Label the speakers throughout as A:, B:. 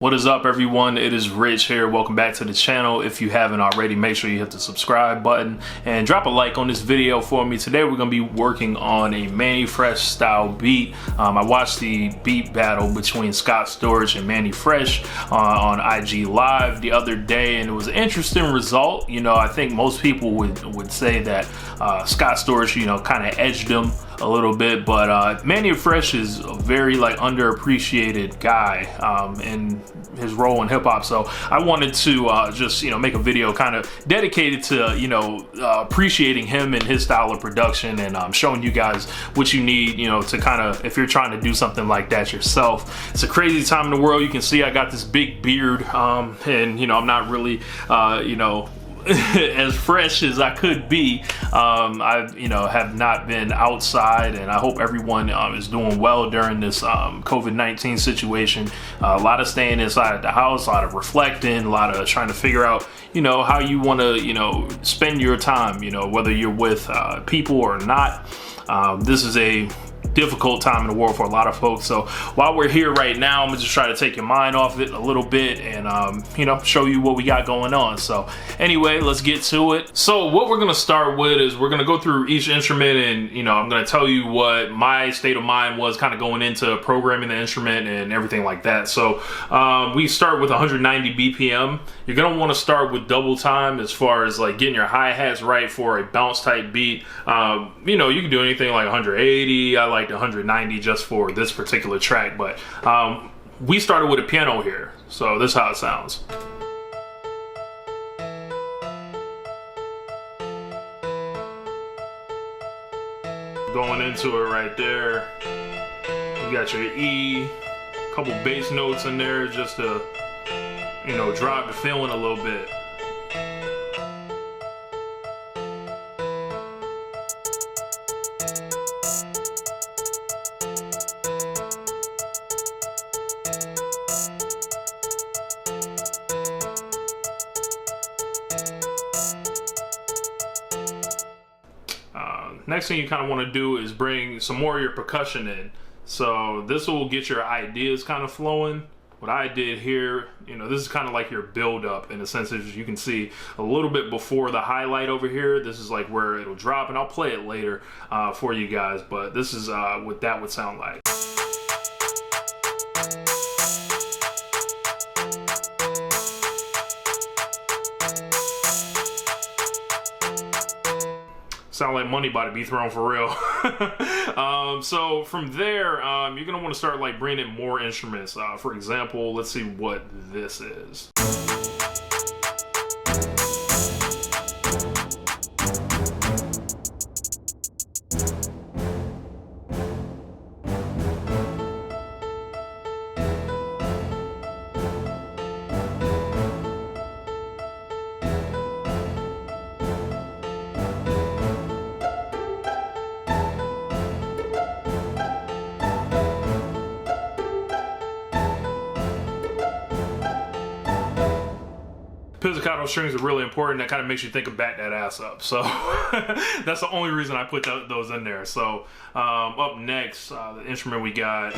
A: What is up, everyone? It is Rich here. Welcome back to the channel. If you haven't already, make sure you hit the subscribe button and drop a like on this video for me. Today we're going to be working on a Mannie Fresh style beat. I watched the beat battle between Scott Storch and Mannie Fresh on IG Live the other day, and it was an interesting result. You know, I think most people would say that Scott Storch, you know, kind of edged him a little bit, but Mannie Fresh is a very underappreciated guy in his role in hip-hop. So I wanted to just, you know, make a video kind of dedicated to, you know, appreciating him and his style of production, and showing you guys what you need, you know, to kind of, if you're trying to do something like that yourself. It's a crazy time in the world. You can see I got this big beard, and you know, I'm not really you know, as fresh as I could be. I, you know, have not been outside, and I hope everyone is doing well during this COVID-19 situation. A lot of staying inside the house, a lot of reflecting, a lot of trying to figure out, you know, how you want to, you know, spend your time, you know, whether you're with people or not. This is a difficult time in the world for a lot of folks. So while we're here right now, I'm gonna just try to take your mind off it a little bit and you know, show you what we got going on. So anyway, let's get to it. So what we're gonna start with is we're gonna go through each instrument, and you know, I'm gonna tell you what my state of mind was kind of going into programming the instrument and everything like that. So we start with 190 BPM. You're gonna want to start with double time as far as like getting your hi-hats right for a bounce type beat. You know, you can do anything like 180. I like 190 just for this particular track, but we started with a piano here, so this is how it sounds. Going into it right there, you got your E, a couple bass notes in there just to, you know, drive the feeling a little bit. Next thing you kind of want to do is bring some more of your percussion in. So this will get your ideas kind of flowing. What I did here, you know, this is kind of like your build up in a sense. As you can see a little bit before the highlight over here, this is like where it'll drop, and I'll play it later for you guys, but this is what that would sound like. Sound like money about to be thrown for real. So from there, you're gonna want to start like bringing in more instruments. For example, let's see what this is. Pizzicato strings are really important. That kind of makes you think of back that ass up. So that's the only reason I put those in there. So up next, the instrument we got.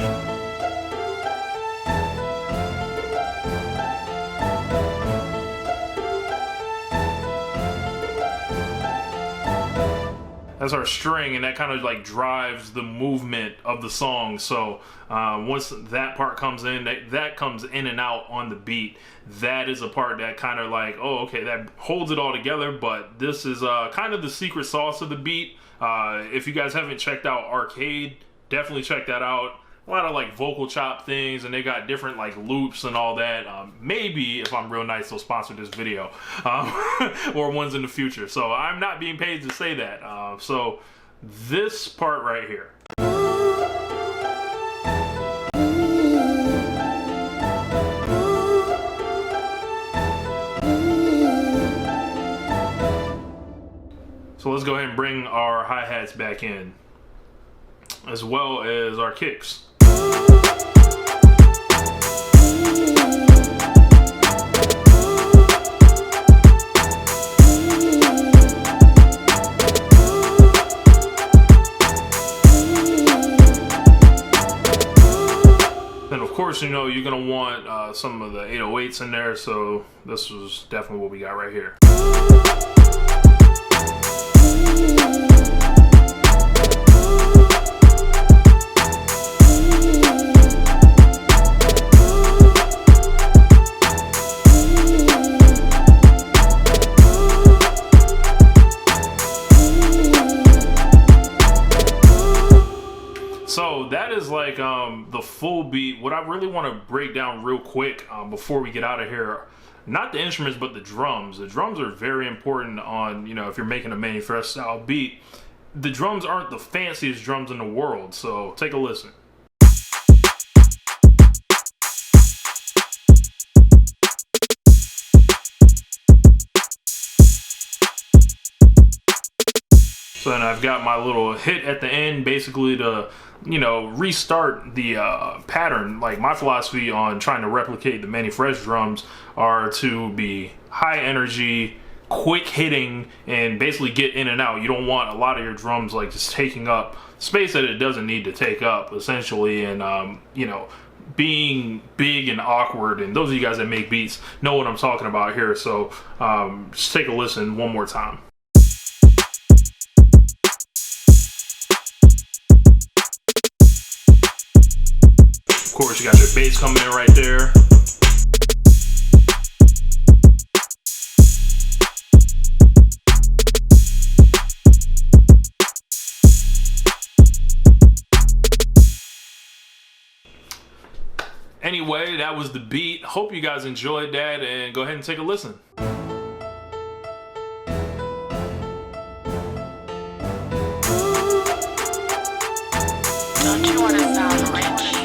A: That's our string, and that kind of like drives the movement of the song. So once that part comes in, that comes in and out on the beat. That is a part that kind of like, oh, okay, that holds it all together. But this is kind of the secret sauce of the beat. If you guys haven't checked out Arcade, definitely check that out. A lot of like vocal chop things, and they got different like loops and all that. Maybe if I'm real nice, they'll sponsor this video or ones in the future. So I'm not being paid to say that. So this part right here. So let's go ahead and bring our hi-hats back in, as well as our kicks. course, you know, you're gonna want some of the 808s in there, so this is definitely what we got right here. So that is like the full beat. What I really want to break down real quick before we get out of here, not the instruments but the drums. The drums are very important on, you know, if you're making a Mannie Fresh style beat. The drums aren't the fanciest drums in the world, so take a listen. So then I've got my little hit at the end, basically to, you know, restart the pattern. Like, my philosophy on trying to replicate the Mannie Fresh drums are to be high energy, quick hitting, and basically get in and out. You don't want a lot of your drums like just taking up space that it doesn't need to take up, essentially, and you know, being big and awkward. And those of you guys that make beats know what I'm talking about here. So just take a listen one more time. Of course, you got your bass coming in right there. Anyway, that was the beat. Hope you guys enjoyed that, and go ahead and take a listen.
B: Don't you want to sound rich?